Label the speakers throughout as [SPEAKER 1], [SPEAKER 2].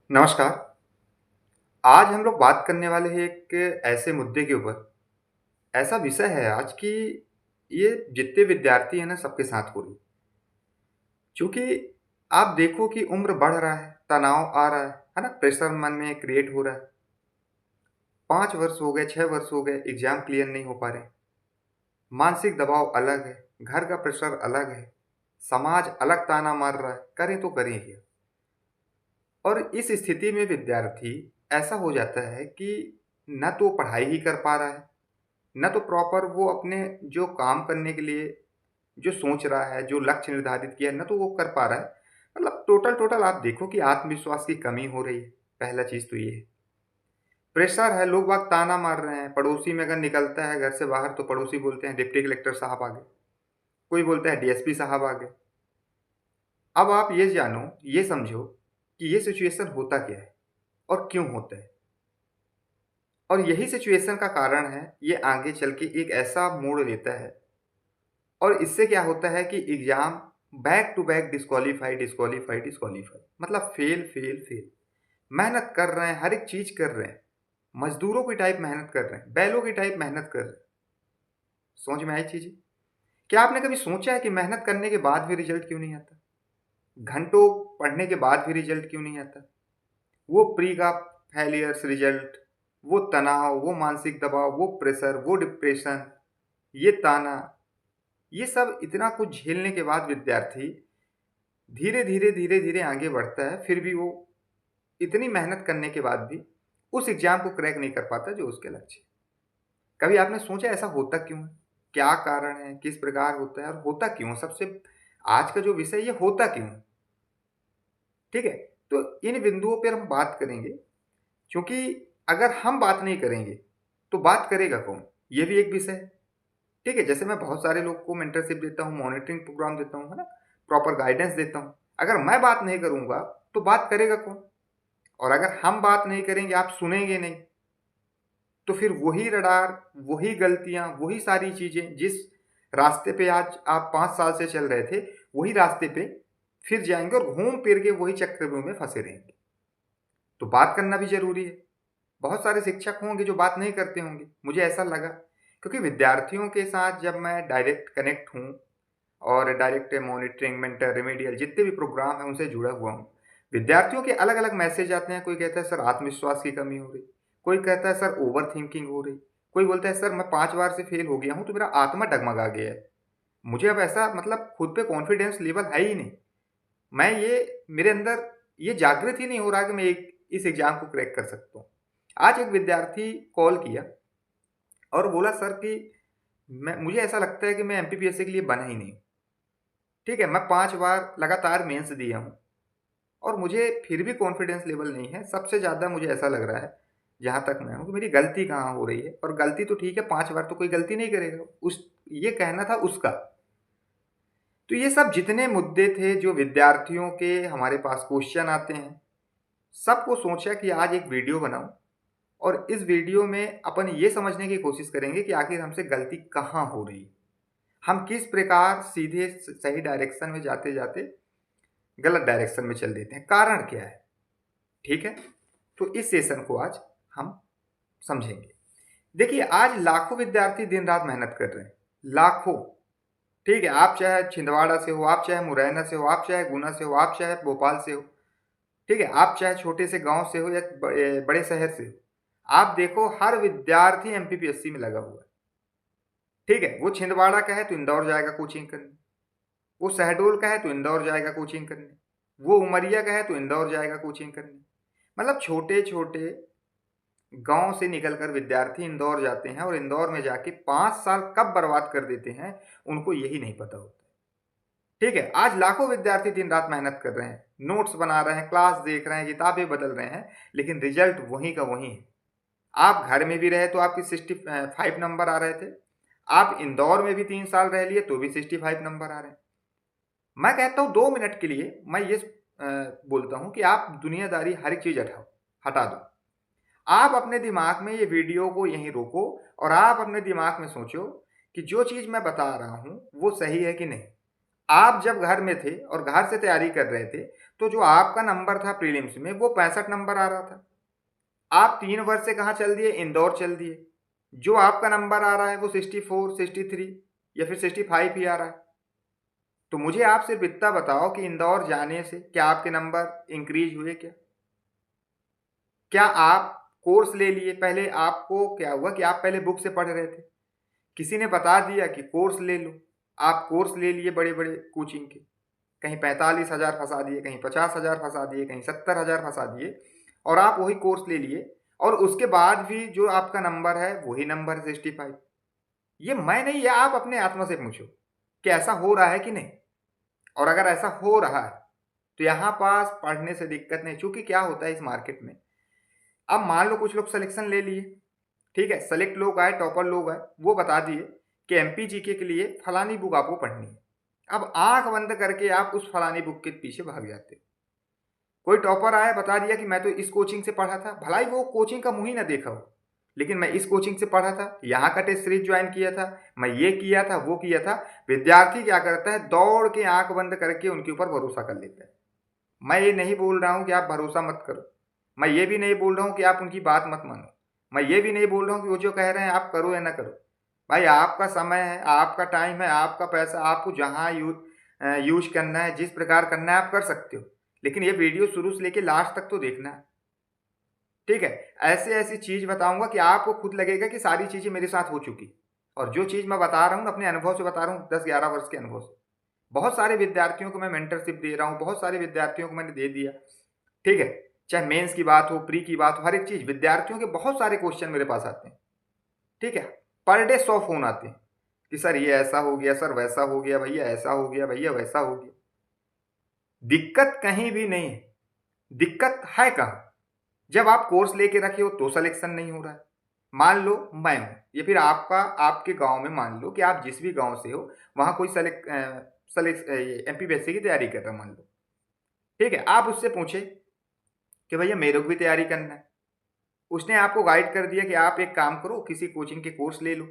[SPEAKER 1] नमस्कार। आज हम लोग बात करने वाले हैं एक ऐसे मुद्दे के ऊपर, ऐसा विषय है आज कि ये जितने विद्यार्थी हैं ना सबके साथ हो रही। चूँकि आप देखो कि उम्र बढ़ रहा है, तनाव आ रहा है ना? प्रेशर मन में क्रिएट हो रहा है। 5 वर्ष हो गए, 6 वर्ष हो गए, एग्ज़ाम क्लियर नहीं हो पा रहे। मानसिक दबाव अलग है, घर का प्रेशर अलग है, समाज अलग ताना मार रहा है, करें तो करें क्या? और इस स्थिति में विद्यार्थी ऐसा हो जाता है कि ना तो पढ़ाई ही कर पा रहा है, ना तो प्रॉपर वो अपने जो काम करने के लिए जो सोच रहा है, जो लक्ष्य निर्धारित किया है, ना तो वो कर पा रहा है। मतलब टोटल टोटल आप देखो कि आत्मविश्वास की कमी हो रही है, पहला चीज़ तो ये है। प्रेशर है, लोग बाग ताना मार रहे हैं, पड़ोसी में अगर निकलता है घर से बाहर तो पड़ोसी बोलते हैं डिप्टी कलेक्टर साहब आ गए, कोई बोलता है डीएसपी साहब आ गए। अब आप ये जानो, ये समझो कि ये सिचुएशन होता क्या है और क्यों होता है? और यही सिचुएशन का कारण है, ये आगे चल के एक ऐसा मोड़ लेता है और इससे क्या होता है कि exam back to back disqualify, disqualify, disqualify मतलब फ़ेल, फ़ेल, फ़ेल। मेहनत कर रहे हैं, हर एक चीज़ कर रहे हैं। मज़दूरों की टाइप मेहनत कर रहे हैं, बैलों की टाइप मेहनत कर रहे हैं। समझ में आई चीज़ें? क्या आपने कभी सोचा है कि मेहनत करने के बाद भी रिज़ल्ट क्यों नहीं आता? घंटों पढ़ने के बाद भी रिज़ल्ट क्यों नहीं आता? वो प्री का फेलियर्स रिज़ल्ट, वो तनाव, वो मानसिक दबाव, वो प्रेशर, वो डिप्रेशन, ये ताना, ये सब इतना कुछ झेलने के बाद विद्यार्थी धीरे-धीरे, धीरे-धीरे आगे बढ़ता है, फिर भी वो इतनी मेहनत करने के बाद भी उस एग्ज़ाम को क्रैक नहीं कर पाता जो उसके लक्ष्य है। कभी आपने सोचा ऐसा होता क्यों है? क्या कारण है? किस प्रकार होता है और होता क्यों? सबसे आज का जो विषय है ये होता क्यों है? ठीक है? तो इन बिंदुओं पर हम बात करेंगे क्योंकि अगर हम बात नहीं करेंगे, तो बात करेगा कौन? ये भी एक विषय है। ठीक है? जैसे मैं बहुत सारे लोग को मेंटरशिप देता हूँ, मॉनिटरिंग प्रोग्राम देता हूँ, है ना? प्रॉपर गाइडेंस देता हूँ। अगर मैं बात नहीं करूँगा, तो बात करेगा कौन? और अगर हम बात नहीं करेंगे, आप सुनेंगे नहीं, तो फिर वही रडार, वही गलतियाँ, वही सारी चीज़ें जिस रास्ते पे आज आप 5 साल से चल रहे थे, वही रास्ते पे फिर जाएँगे और घूम फिर के वही चक्रव्यूह में फँसे रहेंगे। तो बात करना भी ज़रूरी है। बहुत सारे शिक्षक होंगे जो बात नहीं करते होंगे, मुझे ऐसा लगा। क्योंकि विद्यार्थियों के साथ जब मैं डायरेक्ट कनेक्ट हूँ और डायरेक्ट मॉनिटरिंग, मेंटर, रिमेडियल जितने भी प्रोग्राम हैं उनसे जुड़ा हुआ हूँ। विद्यार्थियों के अलग-अलग मैसेज आते हैं, कोई कहता है सर आत्मविश्वास की कमी हो रही, कोई कहता है सर ओवरथिंकिंग हो रही, कोई बोलता है सर मैं 5 बार से फेल हो गया हूँ तो मेरा आत्मा डगमगा गया है। मुझे अब ऐसा मतलब खुद पे कॉन्फिडेंस लेवल है ही नहीं। मैं ये मेरे अंदर ये जागृत ही नहीं हो रहा कि मैं एक इस एग्ज़ाम को क्रैक कर सकता हूँ। आज एक विद्यार्थी कॉल किया और बोला सर कि मैं मुझे ऐसा लगता है कि मैं एमपीपीएससी के लिए बना ही नहीं। ठीक है, मैं 5 बार लगातार मेंस दिया हूँ और मुझे फिर भी कॉन्फिडेंस लेवल नहीं है। सबसे ज़्यादा मुझे ऐसा लग रहा है, जहाँ तक मैं हूँ कि मेरी गलती कहाँ हो रही है और गलती तो ठीक है 5 बार तो कोई गलती नहीं करेगा। उस ये कहना था उसका। तो ये सब जितने मुद्दे थे जो विद्यार्थियों के हमारे पास क्वेश्चन आते हैं, सबको सोचा कि आज एक वीडियो बनाऊँ और इस वीडियो में अपन ये समझने की कोशिश करेंगे कि आखिर हमसे गलती कहाँ हो रही है। हम किस प्रकार सीधे सही डायरेक्शन में जाते-जाते गलत डायरेक्शन में चल देते हैं, कारण क्या है? ठीक है? तो इस सेशन को आज हम समझेंगे। देखिए, आज लाखों विद्यार्थी दिन-रात मेहनत कर रहे हैं, लाखों। ठीक है? आप चाहे छिंदवाड़ा से हो, आप चाहे मुरैना से हो, आप चाहे गुना से हो, आप चाहे भोपाल से हो, ठीक है? आप चाहे छोटे से गाँव से हो या बड़े शहर से हो, आप देखो हर विद्यार्थी एमपीपीएससी में लगा हुआ है। ठीक है? वो छिंदवाड़ा का है तो इंदौर जाएगा कोचिंग करने, वो शहडोल का है तो इंदौर जाएगा कोचिंग करने, वो उमरिया का है तो इंदौर जाएगा कोचिंग करने। मतलब छोटे-छोटे गाँव से निकलकर विद्यार्थी इंदौर जाते हैं और इंदौर में जाके 5 साल कब बर्बाद कर देते हैं, उनको यही नहीं पता होता। ठीक है? आज लाखों विद्यार्थी दिन-रात मेहनत कर रहे हैं, नोट्स बना रहे हैं, क्लास देख रहे हैं, किताबें बदल रहे हैं, लेकिन रिज़ल्ट वहीं का वहीं है। आप घर में भी रहे तो आपके 65 नंबर आ रहे थे। आप इंदौर में भी 3 साल रह लिए तो भी 65 नंबर आ रहे हैं। मैं कहता हूँ 2 मिनट के लिए मैं ये बोलता हूँ कि आप दुनियादारी हर एक चीज़ हटा दो। आप अपने दिमाग में ये वीडियो को यहीं रोको और आप अपने दिमाग में सोचो कि जो चीज़ मैं बता रहा हूँ, वो सही है कि नहीं। आप जब घर में थे और घर से तैयारी कर रहे थे, तो जो आपका नंबर था प्रीलिम्स में वो 65 नंबर आ रहा था। आप 3 वर्ष से कहाँ चल दिए? इंदौर चल दिए। जो आपका नंबर आ रहा है वो 64, 63 या फिर 65 ही आ रहा है। तो मुझे आप सिर्फ इतना बताओ कि इंदौर जाने से क्या आपके नंबर इंक्रीज हुए क्या? क्या आप कोर्स ले लिए? पहले आपको क्या हुआ कि आप पहले बुक से पढ़ रहे थे, किसी ने बता दिया कि कोर्स ले लो, आप कोर्स ले लिए बड़े बड़े कोचिंग के, कहीं 45,000 फंसा दिए, कहीं 50,000 फंसा दिए, कहीं 70,000 फंसा दिए, और आप वही कोर्स ले लिए, और उसके बाद भी जो आपका नंबर है वही नंबर है 65। ये मैं नहीं, ये आप अपने आत्मा से पूछो कि ऐसा हो रहा है कि नहीं। और अगर ऐसा हो रहा है तो यहाँ पास पढ़ने से दिक्कत नहीं, क्योंकि क्या होता है इस मार्केट में, अब मान लो कुछ लोग सिलेक्शन ले लिए, ठीक है, सेलेक्ट लोग आए, टॉपर लोग आए, वो बता दिए कि एमपी जीके के लिए फलानी बुक आपको पढ़नी है। अब आंख बंद करके आप उस फलानी बुक के पीछे भाग जाते हो। कोई टॉपर आया, बता दिया कि मैं तो इस कोचिंग से पढ़ा था, भलाई वो कोचिंग का मुंह ही ना देखा हो, लेकिन मैं इस कोचिंग से पढ़ा था, यहाँ का टेस्ट सीरीज ज्वाइन किया था, मैं ये किया था, वो किया था। विद्यार्थी क्या करता है, दौड़ के आंख बंद करके उनके ऊपर भरोसा कर लेता है। मैं ये नहीं बोल रहा हूँ कि आप भरोसा मत करो, मैं ये भी नहीं बोल रहा हूँ कि आप उनकी बात मत मानो, मैं ये भी नहीं बोल रहा हूँ कि वो जो कह रहे हैं आप करो या ना करो। भाई आपका समय है, आपका टाइम है, आपका पैसा, आपको जहाँ यूज करना है, जिस प्रकार करना है आप कर सकते हो, लेकिन ये वीडियो शुरू से लेके लास्ट तक तो देखना है, ठीक है। ऐसे ऐसी चीज़ बताऊंगा कि आपको खुद लगेगा कि सारी चीज़ें मेरे साथ हो चुकी, और जो चीज़ मैं बता रहा हूँ अपने अनुभव से बता रहा हूँ, 10-11 वर्ष के अनुभव से। बहुत सारे विद्यार्थियों को मैं मेंटरशिप दे रहा हूँ, बहुत सारे विद्यार्थियों को मैंने दे दिया, ठीक है। चाहे मेंस की बात हो, प्री की बात हो, हर एक चीज़, विद्यार्थियों के बहुत सारे क्वेश्चन मेरे पास आते हैं, ठीक है। पर डे 100 फोन आते हैं कि सर ये ऐसा हो गया, सर वैसा हो गया, भैया ऐसा हो गया, भैया वैसा हो गया। दिक्कत कहीं भी नहीं है, दिक्कत है कहाँ? जब आप कोर्स लेके रखे हो तो सिलेक्शन नहीं हो रहा है। मान लो मैं हूँ, या फिर आपका, आपके गांव में मान लो कि आप जिस भी गांव से हो, वहां कोई सेलेक्ट एमपीपीएससी की तैयारी कर रहा है, मान लो, ठीक है। आप उससे पूछे कि भैया मेरे को भी तैयारी करना है, उसने आपको गाइड कर दिया कि आप एक काम करो, किसी कोचिंग के कोर्स ले लो।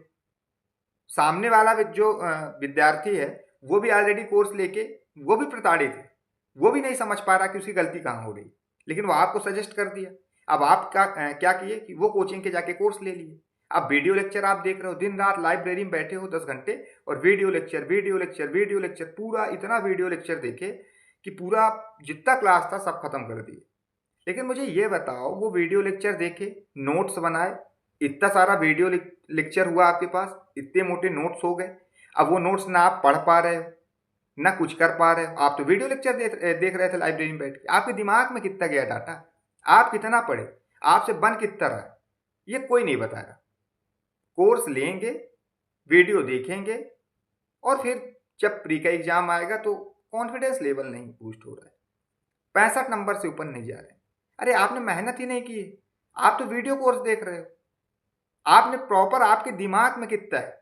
[SPEAKER 1] सामने वाला जो विद्यार्थी है, वो भी ऑलरेडी कोर्स लेके वो भी प्रताड़ित है, वो भी नहीं समझ पा रहा कि उसकी गलती कहाँ हो रही, लेकिन वो आपको सजेस्ट कर दिया। अब आप क्या किए कि वो कोचिंग के जाके कोर्स ले लिए। अब वीडियो लेक्चर आप देख रहे हो, दिन रात लाइब्रेरी में बैठे हो 10 घंटे, और video lecture, video lecture, video lecture, पूरा इतना वीडियो लेक्चर देखे कि पूरा जितना क्लास था सब खत्म कर दिए। लेकिन मुझे ये बताओ, वो वीडियो लेक्चर देखे, नोट्स बनाए, इतना सारा वीडियो लेक्चर हुआ आपके पास, इतने मोटे नोट्स हो गए, अब वो नोट्स ना आप पढ़ पा रहे हो, ना कुछ कर पा रहे हो, आप तो वीडियो लेक्चर देख रहे थे लाइब्रेरी में बैठ के। आपके दिमाग में कितना गया डाटा, आप कितना पढ़े, आपसे बन कितना रहा, ये कोई नहीं बता रहा। कोर्स लेंगे, वीडियो देखेंगे, और फिर जब प्री का एग्जाम आएगा तो कॉन्फिडेंस लेवल नहीं बूस्ट हो रहा है, 65 नंबर से ऊपर नहीं जा रहे। अरे आपने मेहनत ही नहीं की, आप तो वीडियो कोर्स देख रहे हो, आपने प्रॉपर, आपके दिमाग में कितना है,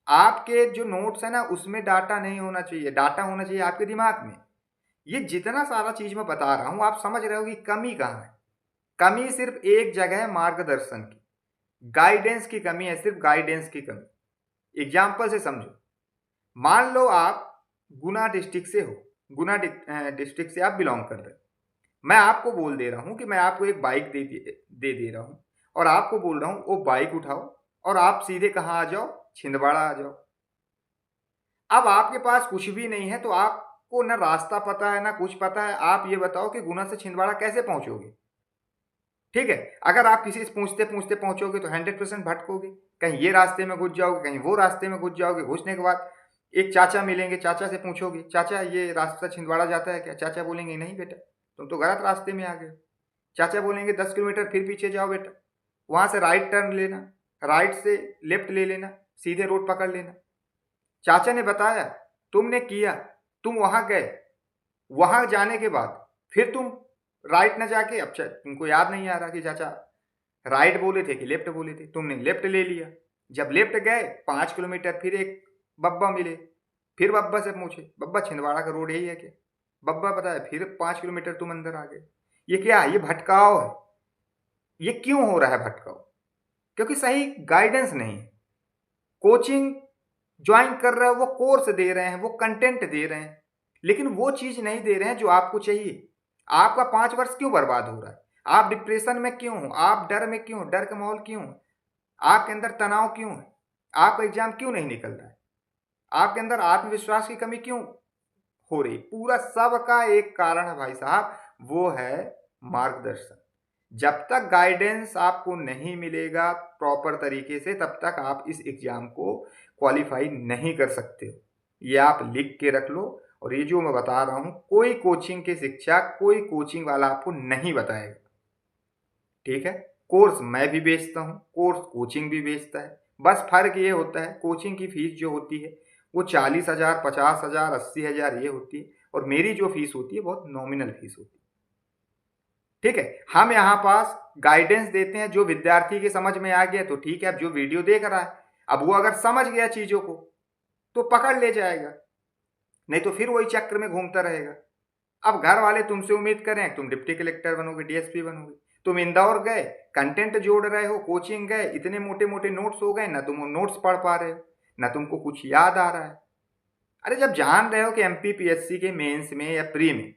[SPEAKER 1] आपके जो नोट्स है ना उसमें डाटा नहीं होना चाहिए, डाटा होना चाहिए आपके दिमाग में। ये जितना सारा चीज मैं बता रहा हूं, आप समझ रहे हो कि कमी कहाँ है। कमी सिर्फ एक जगह है, मार्गदर्शन की, गाइडेंस की कमी है, सिर्फ गाइडेंस की कमी। एग्जाम्पल से समझो, मान लो आप गुना डिस्ट्रिक्ट से हो, गुना डिस्ट्रिक्ट से आप बिलोंग कर रहे हो। मैं आपको बोल दे रहा हूं कि मैं आपको एक बाइक दे रहा हूं, और आपको बोल रहा हूं वो बाइक उठाओ और आप सीधे कहाँ आ जाओ, छिंदवाड़ा आ जाओ। अब आपके पास कुछ भी नहीं है, तो आपको ना रास्ता पता है ना कुछ पता है, आप ये बताओ कि गुना से छिंदवाड़ा कैसे पहुंचोगे, ठीक है। अगर आप किसी से पूछते पूछते पहुंचोगे तो 100% भटकोगे, कहीं ये रास्ते में घुस जाओगे, कहीं वो रास्ते में घुस जाओगे। घुसने के बाद एक चाचा मिलेंगे, चाचा से पूछोगे चाचा ये रास्ता छिंदवाड़ा जाता है क्या, चाचा बोलेंगे नहीं बेटा तुम तो गलत रास्ते में आ गए। चाचा बोलेंगे 10 किलोमीटर फिर पीछे जाओ बेटा, वहां से राइट टर्न लेना, राइट से लेफ्ट ले लेना, सीधे रोड पकड़ लेना। चाचा ने बताया, तुमने किया, तुम वहां गए, वहां जाने के बाद फिर तुम राइट न जाके, अब तुमको याद नहीं आ रहा कि चाचा राइट बोले थे कि लेफ्ट बोले थे, तुमने लेफ्ट ले लिया। जब लेफ्ट गए 5 किलोमीटर फिर एक बब्बा मिले, फिर बब्बा से पूछे बब्बा छिंदवाड़ा का रोड यही है क्या, बब्बा बताया, फिर 5 किलोमीटर तुम अंदर आ गए। ये क्या है, ये भटकाव है। ये क्यों हो रहा है भटकाव? क्योंकि सही गाइडेंस नहीं है। कोचिंग ज्वाइन कर रहे हो, वो कोर्स दे रहे हैं, वो कंटेंट दे रहे हैं, लेकिन वो चीज नहीं दे रहे हैं जो आपको चाहिए। आपका 5 वर्ष क्यों बर्बाद हो रहा है? आप डिप्रेशन में क्यों हो? आप डर में क्यों? डर का माहौल क्यों है? आपके अंदर तनाव क्यों है? आपका एग्जाम क्यों नहीं निकल रहा है? आपके अंदर आत्मविश्वास की कमी क्यों हो रही? पूरा सब का एक कारण है भाई साहब, वो है मार्गदर्शन। जब तक गाइडेंस आपको नहीं मिलेगा प्रॉपर तरीके से, तब तक आप इस एग्जाम को क्वालिफाई नहीं कर सकते हो। ये आप लिख के रख लो। और ये जो मैं बता रहा हूं, कोई कोचिंग की शिक्षा कोई कोचिंग वाला आपको नहीं बताएगा, ठीक है? कोर्स मैं भी बेचता हूँ, कोर्स कोचिंग भी बेचता है। बस फर्क ये होता है, कोचिंग की फीस जो होती है वो 40,000, 50,000, 80,000 ये होती है, और मेरी जो फीस होती है बहुत नॉमिनल फीस होती है, ठीक है? हम यहाँ पास गाइडेंस देते हैं, जो विद्यार्थी के समझ में आ गया तो ठीक है। अब जो वीडियो देख रहा है, अब वो अगर समझ गया चीजों को तो पकड़ ले जाएगा, नहीं तो फिर वही चक्र में घूमता रहेगा। अब घर वाले तुमसे उम्मीद करें तुम डिप्टी कलेक्टर बनोगे, डीएसपी बनोगे। तुम इंदौर गए, कंटेंट जोड़ रहे हो, कोचिंग गए, इतने मोटे मोटे नोट्स हो गए, ना तुम वो नोट्स पढ़ पा रहे हो, ना तुमको कुछ याद आ रहा है। अरे जब जान रहे हो कि एमपीपीएससी के मेंस में या प्री में,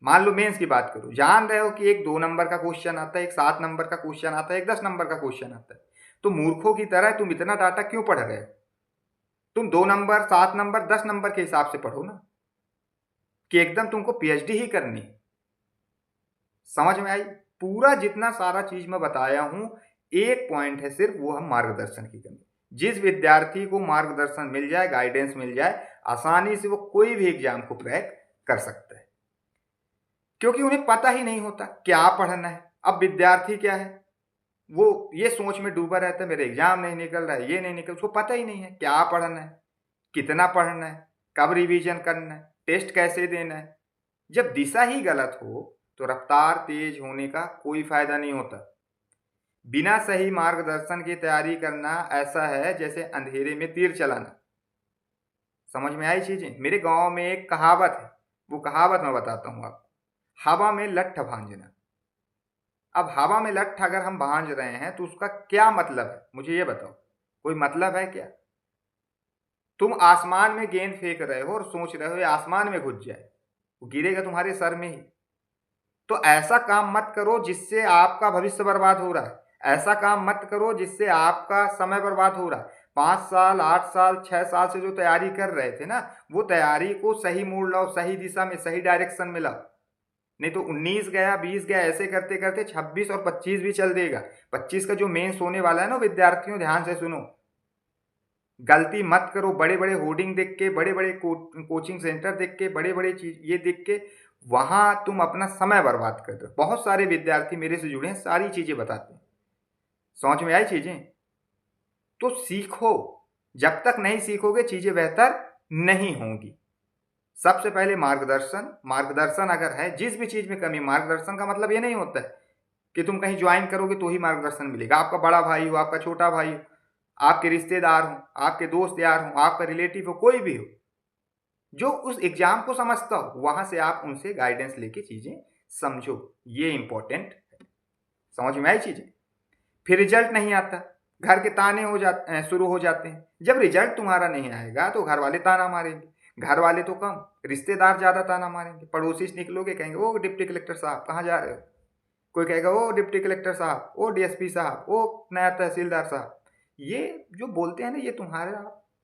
[SPEAKER 1] मान लो मेंस की बात करो, जान रहे हो कि एक 2 नंबर का क्वेश्चन आता है, एक 7 नंबर का क्वेश्चन आता है, एक 10 नंबर का क्वेश्चन आता है, तो मूर्खों की तरह तुम इतना डाटा क्यों पढ़ रहे हो? तुम 2 नंबर, 7 नंबर, 10 नंबर के हिसाब से पढ़ो ना, कि एकदम तुमको पीएचडी ही करनी है। समझ में आई? पूरा जितना सारा चीज मैं बताया हूं, एक पॉइंट है सिर्फ, वो है मार्गदर्शन की कमी। जिस विद्यार्थी को मार्गदर्शन मिल जाए, गाइडेंस मिल जाए, आसानी से वो कोई भी एग्जाम को क्रैक कर सकता है, क्योंकि उन्हें पता ही नहीं होता क्या पढ़ना है। अब विद्यार्थी क्या है, वो ये सोच में डूबा रहता है मेरे एग्जाम नहीं निकल रहा है, ये नहीं निकल, उसको पता ही नहीं है क्या पढ़ना है, कितना पढ़ना है, कब रिवीजन करना है, टेस्ट कैसे देना है। जब दिशा ही गलत हो तो रफ्तार तेज होने का कोई फायदा नहीं होता। बिना सही मार्गदर्शन की तैयारी करना ऐसा है जैसे अंधेरे में तीर चलाना। समझ में आई चीजें? मेरे गांव में एक कहावत है, वो कहावत मैं बताता हूं आपको। हवा में लट्ठ भांजना। अब हवा में लट्ठ अगर हम भांज रहे हैं तो उसका क्या मतलब है, मुझे ये बताओ। कोई मतलब है क्या? तुम आसमान में गेंद फेंक रहे हो और सोच रहे हो ये आसमान में घुस जाए, वो गिरेगा तुम्हारे सर में ही। तो ऐसा काम मत करो जिससे आपका भविष्य बर्बाद हो रहा है। ऐसा काम मत करो जिससे आपका समय बर्बाद हो रहा है। 5 साल, 8 साल, 6 साल से जो तैयारी कर रहे थे ना, वो तैयारी को सही मोड़ लाओ, सही दिशा में, सही डायरेक्शन में लाओ। नहीं तो 19 गया, 20 गया, ऐसे करते करते 26 और 25 भी चल देगा। 25 का जो मेंस होने वाला है ना, विद्यार्थियों ध्यान से सुनो, गलती मत करो। बड़े बड़े होर्डिंग देख के, बड़े बड़े कोचिंग सेंटर देख के, बड़े बड़े चीज ये देख के वहां तुम अपना समय बर्बाद कर दो। बहुत सारे विद्यार्थी मेरे से जुड़े हैं, सारी चीजें बताते हैं। समझ में आई चीजें? तो सीखो। जब तक नहीं सीखोगे चीजें बेहतर नहीं होंगी। सबसे पहले मार्गदर्शन। मार्गदर्शन अगर है, जिस भी चीज में कमी, मार्गदर्शन का मतलब ये नहीं होता है कि तुम कहीं ज्वाइन करोगे तो ही मार्गदर्शन मिलेगा। आपका बड़ा भाई हो, आपका छोटा भाई हो, आपके रिश्तेदार हो, आपके दोस्त यार हो, आपका रिलेटिव हो, कोई भी हो जो उस एग्जाम को समझता हो, वहां से आप उनसे गाइडेंस लेके चीजें समझो। ये इंपॉर्टेंट है। समझ में आई चीजें? फिर रिजल्ट नहीं आता, घर के ताने हो जाते शुरू हो जाते हैं। जब रिजल्ट तुम्हारा नहीं आएगा तो घर वाले ताना मारेंगे। घर वाले तो कम, रिश्तेदार ज्यादा ताना मारेंगे। पड़ोसी से निकलोगे कहेंगे ओ डिप्टी कलेक्टर साहब कहाँ जा रहे हो। कोई कहेगा ओ डिप्टी कलेक्टर साहब, ओ डीएसपी साहब, ओ नया तहसीलदार साहब। ये जो बोलते हैं ना, ये तुम्हारा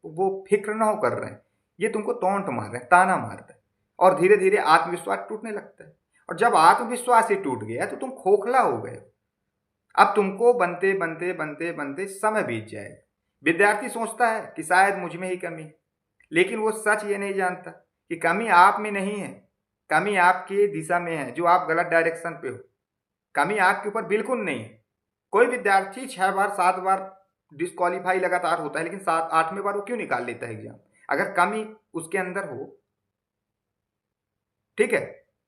[SPEAKER 1] वो फिक्र ना हो कर रहे हैं, ये तुमको टोंट मार रहे हैं, ताना मार रहे हैं। और धीरे धीरे आत्मविश्वास टूटने लगता है। और जब आत्मविश्वास ही टूट गया तो तुम खोखला हो गए। अब तुमको बनते बनते बनते बनते समय बीत जाएगा। विद्यार्थी सोचता है कि शायद मुझ में ही कमी है, लेकिन वो सच ये नहीं जानता कि कमी आप में नहीं है, कमी आपकी दिशा में है, जो आप गलत डायरेक्शन पे हो। कमी आपके ऊपर बिल्कुल नहीं है। कोई विद्यार्थी 6 बार 7 बार डिस्क्वालीफाई लगातार होता है, लेकिन 7 8वें बार वो क्यों निकाल लेता है एग्जाम? अगर कमी उसके अंदर हो, ठीक है,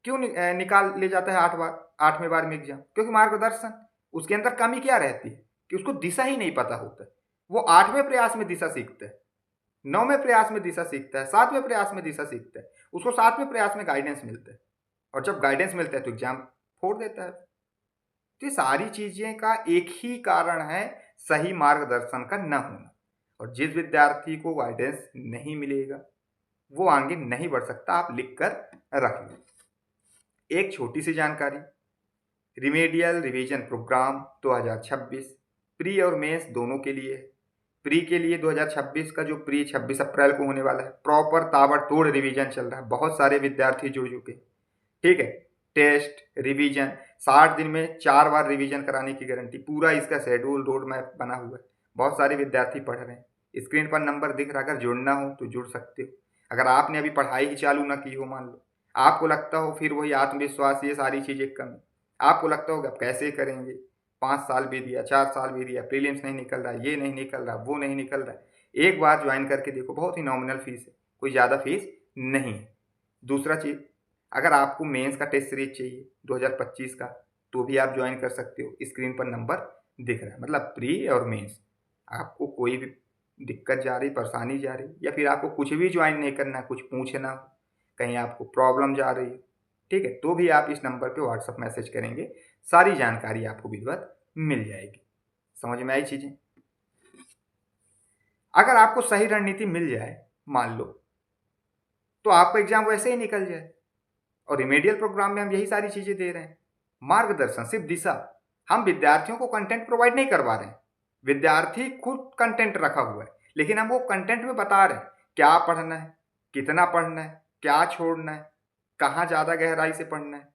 [SPEAKER 1] क्यों निकाल ले जाता है 8 बार 8वें बार में एग्जाम? क्योंकि मार्गदर्शन। उसके अंदर कमी क्या रहती है कि उसको दिशा ही नहीं पता होता है। वो 8वें प्रयास में दिशा सीखता है, 9वें प्रयास में दिशा सीखता है, 7वें प्रयास में दिशा सीखता है। उसको 7वें प्रयास में गाइडेंस मिलता है, और जब गाइडेंस मिलता है तो एग्जाम फोड़ देता है। तो ये सारी चीजें का एक ही कारण है, सही मार्गदर्शन का न होना। और जिस विद्यार्थी को गाइडेंस नहीं मिलेगा वो आगे नहीं बढ़ सकता। आप लिख कर रख लें। एक छोटी सी जानकारी, रिमेडियल रिवीजन प्रोग्राम 2026 प्री और मेंस दोनों के लिए है। प्री के लिए 2026 का जो प्री 26 अप्रैल को होने वाला है, प्रॉपर ताबड़तोड़ रिवीजन चल रहा है, बहुत सारे विद्यार्थी जुड़ चुके हैं। ठीक है, टेस्ट रिवीजन 60 दिन में 4 बार रिवीजन कराने की गारंटी, पूरा इसका शेड्यूल रोड मैप बना हुआ है। बहुत सारे विद्यार्थी पढ़ रहे हैं। स्क्रीन पर नंबर दिख रहा है, अगर जुड़ना हो तो जुड़ सकते हो। अगर आपने अभी पढ़ाई ही चालू ना की हो, मान लो आपको लगता हो फिर वही आत्मविश्वास ये सारी चीज़ें कम, आपको लगता होगा अब कैसे करेंगे, 5 साल भी दिया, 4 साल भी दिया, प्रीलिम्स नहीं निकल रहा, ये नहीं निकल रहा, वो नहीं निकल रहा है। एक बार ज्वाइन करके देखो, बहुत ही नॉमिनल फीस है, कोई ज़्यादा फीस नहीं है। दूसरा चीज़, अगर आपको मेंस का टेस्ट सीरीज चाहिए 2025 का, तो भी आप ज्वाइन कर सकते हो। स्क्रीन पर नंबर दिख रहा है, मतलब प्री और मेंस। आपको कोई भी दिक्कत जा रही, परेशानी जा रही, या फिर आपको कुछ भी ज्वाइन नहीं करना, कुछ पूछना हो, कहीं आपको प्रॉब्लम जा रही है, ठीक है, तो भी आप इस नंबर पे व्हाट्सअप मैसेज करेंगे, सारी जानकारी आपको विधिवत मिल जाएगी। समझ में आई चीज़ें? अगर आपको सही रणनीति मिल जाए, मान लो, तो आपका एग्जाम वैसे ही निकल जाए। और रिमेडियल प्रोग्राम में हम यही सारी चीज़ें दे रहे हैं, मार्गदर्शन, सिर्फ दिशा। हम विद्यार्थियों को कंटेंट प्रोवाइड नहीं करवा रहे हैं, विद्यार्थी खुद कंटेंट रखा हुआ है, लेकिन हम वो कंटेंट में बता रहे हैं क्या पढ़ना है, कितना पढ़ना है, क्या छोड़ना है, कहाँ ज़्यादा गहराई से पढ़ना है।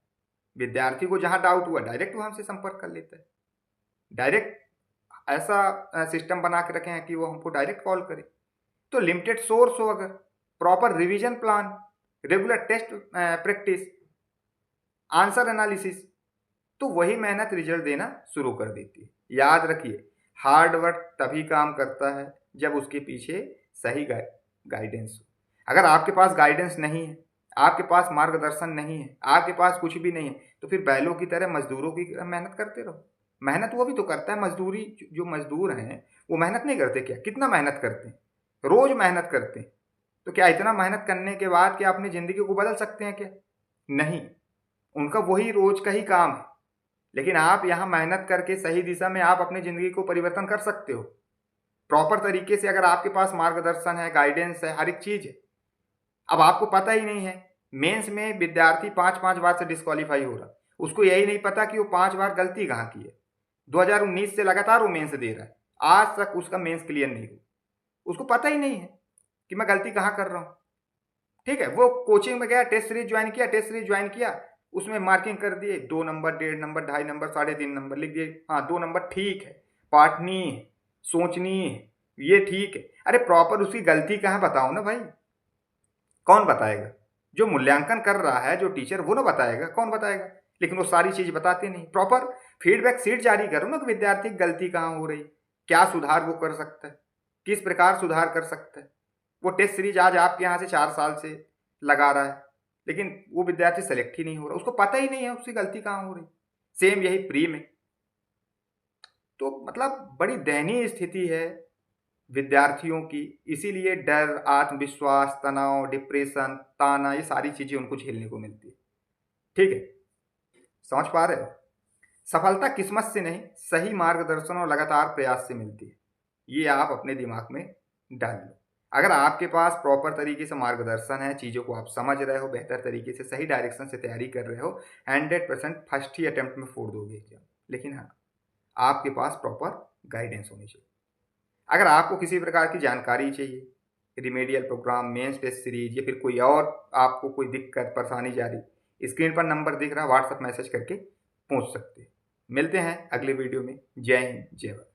[SPEAKER 1] विद्यार्थी को जहाँ डाउट हुआ डायरेक्ट वो हमसे संपर्क कर लेता है। डायरेक्ट ऐसा सिस्टम बना के रखे हैं कि वो हमको डायरेक्ट कॉल करे। तो लिमिटेड सोर्स हो, अगर proper revision plan, regular test practice, answer analysis, तो वही मेहनत रिजल्ट देना शुरू कर देती है। याद रखिए, हार्ड वर्क तभी काम करता है जब उसके पीछे सही गाइडेंस हो। अगर आपके पास गाइडेंस नहीं है, आपके पास मार्गदर्शन नहीं है, आपके पास कुछ भी नहीं है, तो फिर बैलों की तरह मजदूरों की मेहनत करते रहो। मेहनत वो भी तो करता है, मजदूरी जो मजदूर हैं वो मेहनत नहीं करते क्या? कितना मेहनत करते हैं, रोज मेहनत करते हैं। तो क्या इतना मेहनत करने के बाद क्या अपनी ज़िंदगी को बदल सकते हैं क्या? नहीं, उनका वही रोज का ही काम है। लेकिन आप यहाँ मेहनत करके सही दिशा में आप अपनी ज़िंदगी को परिवर्तन कर सकते हो, प्रॉपर तरीके से, अगर आपके पास मार्गदर्शन है, गाइडेंस है, हर एक चीज़ है। अब आपको पता ही नहीं है, मेंस में विद्यार्थी 5-5 बार से डिस्क्वालीफाई हो रहा, उसको यही नहीं पता कि वो 5 बार गलती कहाँ की है। 2019 से लगातार वो मेंस दे रहा है, आज तक उसका मेंस क्लियर नहीं हुआ, उसको पता ही नहीं है कि मैं गलती कहाँ कर रहा हूँ। ठीक है, वो कोचिंग में गया, टेस्ट सीरीज ज्वाइन किया, टेस्ट सीरीज ज्वाइन किया, उसमें मार्किंग कर दिए, 2 नंबर, 1.5 नंबर, 2.5 नंबर, 3.5 नंबर लिख दिए। हाँ, 2 नंबर ठीक है, पाठनीय है, सोचनीय है, ये ठीक है। अरे प्रॉपर उसकी गलती कहाँ बताओ ना भाई, कौन बताएगा? जो मूल्यांकन कर रहा है, जो टीचर, वो ना बताएगा, कौन बताएगा? लेकिन वो सारी चीज़ बताते नहीं। प्रॉपर फीडबैक सीट जारी करो ना कि विद्यार्थी की गलती कहाँ हो रही, क्या सुधार वो कर सकता है, किस प्रकार सुधार कर सकता है। वो टेस्ट सीरीज आज आपके यहाँ से 4 साल से लगा रहा है, लेकिन वो विद्यार्थी सेलेक्ट ही नहीं हो रहा, उसको पता ही नहीं है उसकी गलती कहाँ हो रही। सेम यही प्री में। तो मतलब बड़ी दयनीय स्थिति है विद्यार्थियों की, इसीलिए डर, आत्मविश्वास, तनाव, डिप्रेशन, ताना, ये सारी चीज़ें उनको झेलने को मिलती है। ठीक है, समझ पा रहे हो? सफलता किस्मत से नहीं, सही मार्गदर्शन और लगातार प्रयास से मिलती है। ये आप अपने दिमाग में डाल लो। अगर आपके पास प्रॉपर तरीके से मार्गदर्शन है, चीज़ों को आप समझ रहे हो, बेहतर तरीके से सही डायरेक्शन से तैयारी कर रहे हो, 100% फर्स्ट ही अटेम्प्ट में फोड़ दोगे एग्जाम। लेकिन हाँ, आपके पास प्रॉपर गाइडेंस होनी चाहिए। अगर आपको किसी प्रकार की जानकारी चाहिए, remedial program, mains test series, या फिर कोई और आपको कोई दिक्कत परेशानी जा रही, स्क्रीन पर नंबर दिख रहा है, व्हाट्सएप मैसेज करके पूछ सकते हैं। मिलते हैं अगले वीडियो में। जय हिंद, जय भारत।